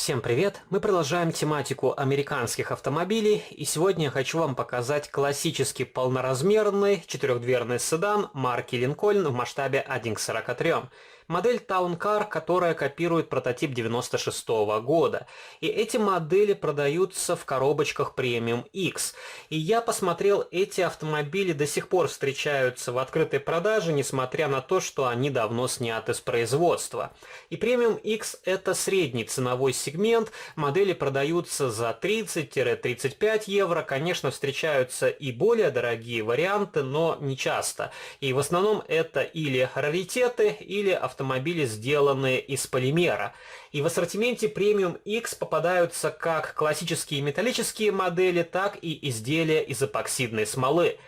Всем привет! Мы продолжаем тематику американских автомобилей, и сегодня я хочу вам показать классический полноразмерный четырехдверный седан марки Lincoln в масштабе 1:43. Модель Town Car, которая копирует прототип 96 года. И эти модели продаются в коробочках Premium X. И я посмотрел, эти автомобили до сих пор встречаются в открытой продаже, несмотря на то, что они давно сняты с производства. И Premium X это средний ценовой сегмент, модели продаются за 30-35 евро. Конечно, встречаются и более дорогие варианты, но не часто. И в основном это или раритеты, или автомобили, сделанные из полимера. И в ассортименте Premium X попадаются как классические металлические модели, так и изделия из эпоксидной смолы.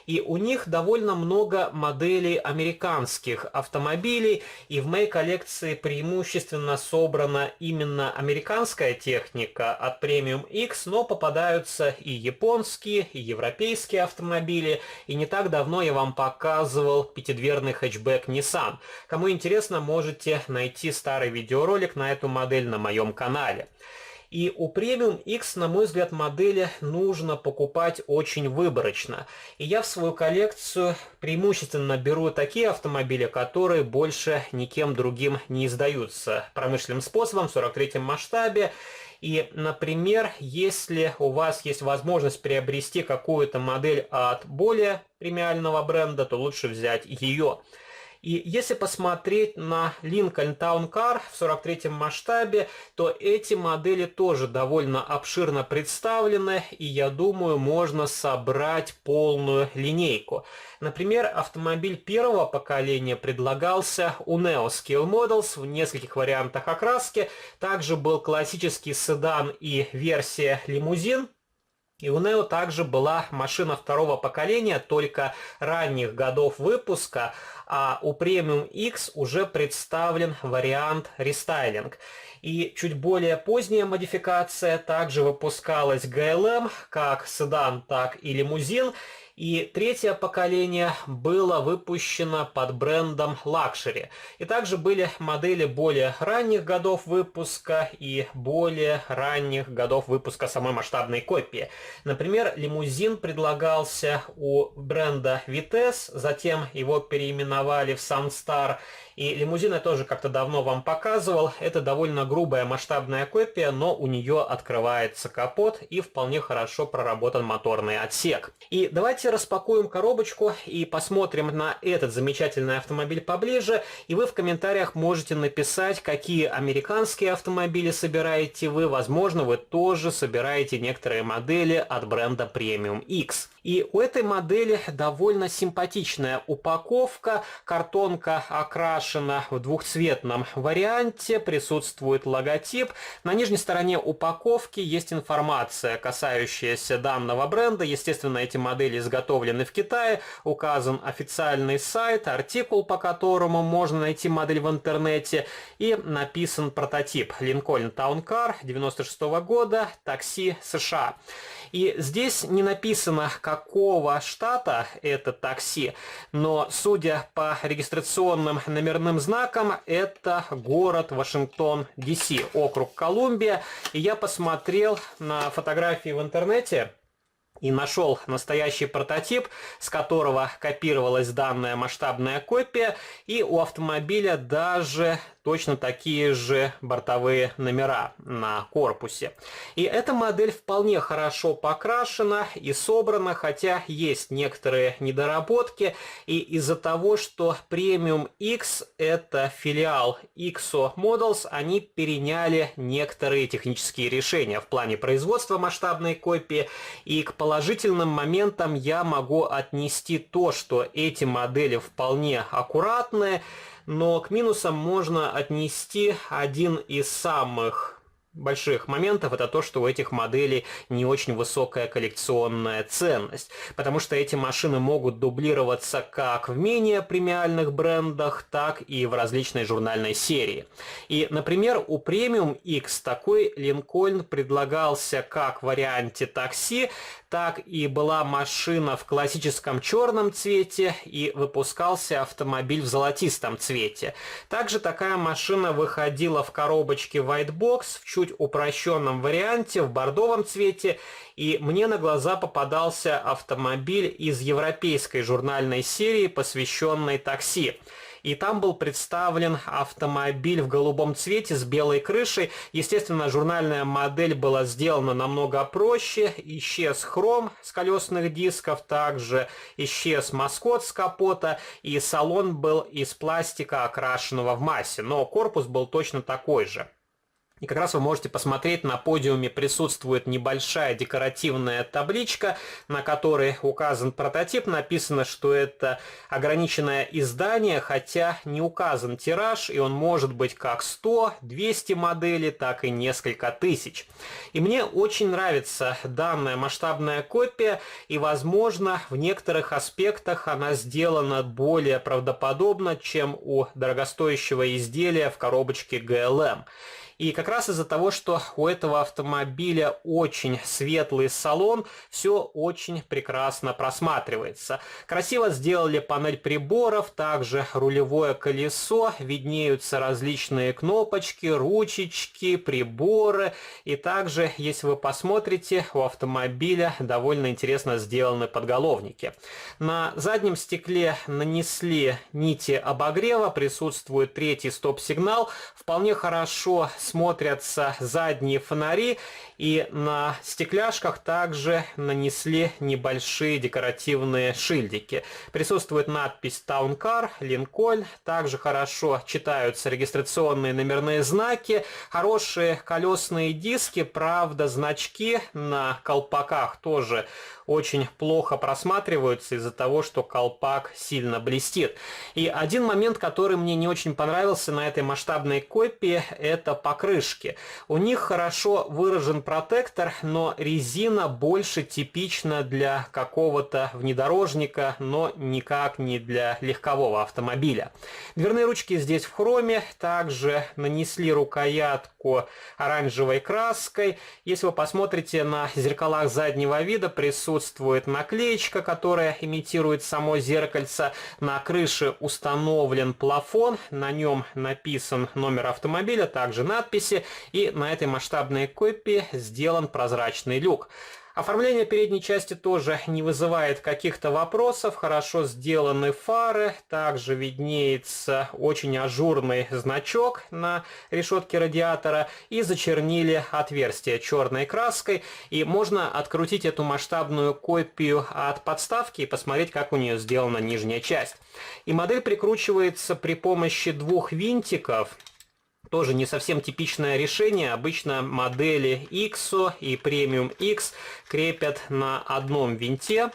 И у них довольно много моделей американских автомобилей, и в моей коллекции преимущественно собрана именно американская техника от Premium X, но попадаются и японские, и европейские автомобили, и не так давно я вам показывал пятидверный хэтчбэк Nissan. Кому интересно, можете найти старый видеоролик на эту модель на моем канале. И у Premium X, на мой взгляд, модели нужно покупать очень выборочно. И я в свою коллекцию преимущественно беру такие автомобили, которые больше никем другим не издаются промышленным способом в 43-м масштабе. И, например, если у вас есть возможность приобрести какую-то модель от более премиального бренда, то лучше взять ее. И если посмотреть на Lincoln Town Car в 43-м масштабе, то эти модели тоже довольно обширно представлены, и я думаю, можно собрать полную линейку. Например, автомобиль первого поколения предлагался у Neo Scale Models в нескольких вариантах окраски. Также был классический седан и версия лимузин. И у Neo также была машина второго поколения, только ранних годов выпуска, а у Premium X уже представлен вариант рестайлинг. И чуть более поздняя модификация также выпускалась GLM, как седан, так и лимузин. И третье поколение было выпущено под брендом Luxury. И также были модели более ранних годов выпуска и более ранних годов выпуска самой масштабной копии. Например, лимузин предлагался у бренда Vitesse, затем его переименовали в Sunstar. И лимузин я тоже как-то давно вам показывал. Это довольно грубая масштабная копия, но у нее открывается капот и вполне хорошо проработан моторный отсек. И давайте распакуем коробочку и посмотрим на этот замечательный автомобиль поближе. И вы в комментариях можете написать, какие американские автомобили собираете вы. Возможно, вы тоже собираете некоторые модели от бренда Premium X. И у этой модели довольно симпатичная упаковка. Картонка окрашена в двухцветном варианте. Присутствует логотип. На нижней стороне упаковки есть информация, касающаяся данного бренда. Естественно, эти модели изготовлены в Китае. Указан официальный сайт, артикул, по которому можно найти модель в интернете. И написан прототип Lincoln Town Car 96 года, такси США. И здесь не написано, какого штата это такси, но судя по регистрационным номерным знакам, это город Вашингтон, Д.С., округ Колумбия. И я посмотрел на фотографии в интернете и нашел настоящий прототип, с которого копировалась данная масштабная копия, и у автомобиля даже точно такие же бортовые номера на корпусе. И эта модель вполне хорошо покрашена и собрана, хотя есть некоторые недоработки, и из-за того, что Premium X это филиал XO Models, они переняли некоторые технические решения в плане производства масштабной копии, и к положительным моментам я могу отнести то, что эти модели вполне аккуратные, но к минусам можно отнести один из самых больших моментов, это то, что у этих моделей не очень высокая коллекционная ценность, потому что эти машины могут дублироваться как в менее премиальных брендах, так и в различной журнальной серии. И, например, у Premium X такой Lincoln предлагался как в варианте такси, так и была машина в классическом черном цвете и выпускался автомобиль в золотистом цвете. Также такая машина выходила в коробочке White Box в чуть упрощенном варианте в бордовом цвете, и мне на глаза попадался автомобиль из европейской журнальной серии, посвященной такси. И там был представлен автомобиль в голубом цвете с белой крышей. Естественно, журнальная модель была сделана намного проще. Исчез хром с колесных дисков, также исчез маскот с капота, и салон был из пластика, окрашенного в массе. Но корпус был точно такой же. И как раз вы можете посмотреть, на подиуме присутствует небольшая декоративная табличка, на которой указан прототип. Написано, что это ограниченное издание, хотя не указан тираж, и он может быть как 100, 200 моделей, так и несколько тысяч. И мне очень нравится данная масштабная копия, и, возможно, в некоторых аспектах она сделана более правдоподобно, чем у дорогостоящего изделия в коробочке GLM. И как раз из-за того, что у этого автомобиля очень светлый салон, все очень прекрасно просматривается. Красиво сделали панель приборов, также рулевое колесо, виднеются различные кнопочки, ручечки, приборы. И также, если вы посмотрите, у автомобиля довольно интересно сделаны подголовники. На заднем стекле нанесли нити обогрева, присутствует третий стоп-сигнал, вполне хорошо смотрятся задние фонари, и на стекляшках также нанесли небольшие декоративные шильдики. Присутствует надпись Town Car, Lincoln, также хорошо читаются регистрационные номерные знаки, хорошие колесные диски, правда, значки на колпаках тоже очень плохо просматриваются из-за того, что колпак сильно блестит. И один момент, который мне не очень понравился на этой масштабной копии, это покрышки. У них хорошо выражен протектор, но резина больше типична для какого-то внедорожника, но никак не для легкового автомобиля. Дверные ручки здесь в хроме, также нанесли рукоятку оранжевой краской. Если вы посмотрите, на зеркалах заднего вида присутствует наклеечка, которая имитирует само зеркальце. На крыше установлен плафон, на нем написан номер автомобиля, также надписи, и на этой масштабной копии сделан прозрачный люк. Оформление передней части тоже не вызывает каких-то вопросов, хорошо сделаны фары, также виднеется очень ажурный значок на решетке радиатора, и зачернили отверстие черной краской, и можно открутить эту масштабную копию от подставки и посмотреть, как у нее сделана нижняя часть. И модель прикручивается при помощи двух винтиков. Тоже не совсем типичное решение. Обычно модели IXO и Premium X крепят на одном винте.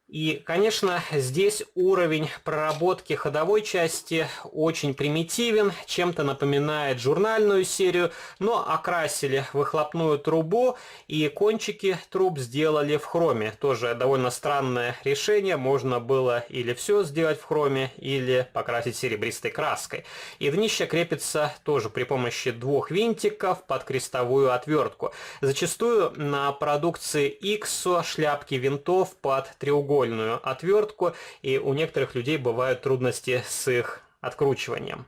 И, конечно, здесь уровень проработки ходовой части очень примитивен, чем-то напоминает журнальную серию, но окрасили выхлопную трубу и кончики труб сделали в хроме. Тоже довольно странное решение, можно было или все сделать в хроме, или покрасить серебристой краской. И днище крепится тоже при помощи двух винтиков под крестовую отвертку. Зачастую на продукции IXO шляпки винтов под треугольную отвертку, и у некоторых людей бывают трудности с их откручиванием.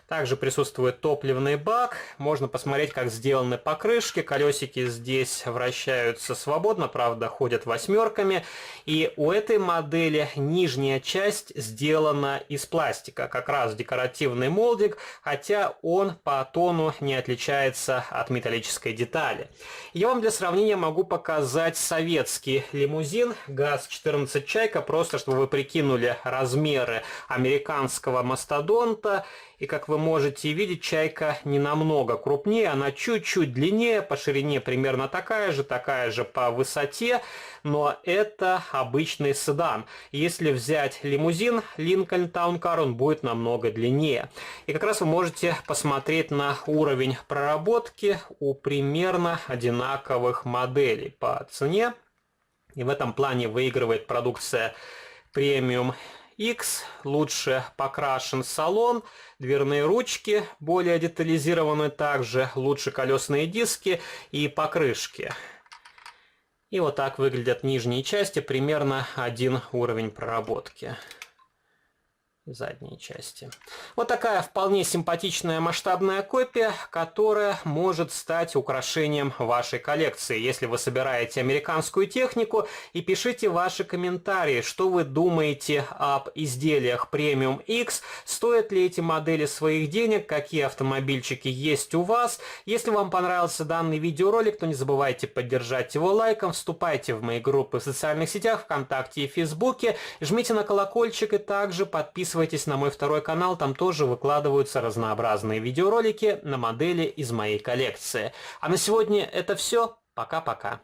Также присутствует топливный бак, можно посмотреть, как сделаны покрышки, колесики здесь вращаются свободно, правда, ходят восьмерками, и у этой модели нижняя часть сделана из пластика, как раз декоративный молдик, хотя он по тону не отличается от металлической детали. Я вам для сравнения могу показать советский лимузин ГАЗ-14 «Чайка», просто чтобы вы прикинули размеры американского мастодонта. И как вы можете видеть, «Чайка» не намного крупнее, она чуть-чуть длиннее, по ширине примерно такая же по высоте, но это обычный седан. Если взять лимузин Lincoln Town Car, он будет намного длиннее. И как раз вы можете посмотреть на уровень проработки у примерно одинаковых моделей по цене. И в этом плане выигрывает продукция Premium X, лучше покрашен салон, дверные ручки более детализированы, также лучше колесные диски и покрышки. И вот так выглядят нижние части, примерно один уровень проработки. Задние части. Вот такая вполне симпатичная масштабная копия, которая может стать украшением вашей коллекции. Если вы собираете американскую технику, и пишите ваши комментарии, что вы думаете об изделиях Premium X, стоят ли эти модели своих денег, какие автомобильчики есть у вас. Если вам понравился данный видеоролик, то не забывайте поддержать его лайком, вступайте в мои группы в социальных сетях, ВКонтакте и Фейсбуке, жмите на колокольчик и также подписывайтесь на мой второй канал, там тоже выкладываются разнообразные видеоролики на модели из моей коллекции. А на сегодня это все. Пока-пока.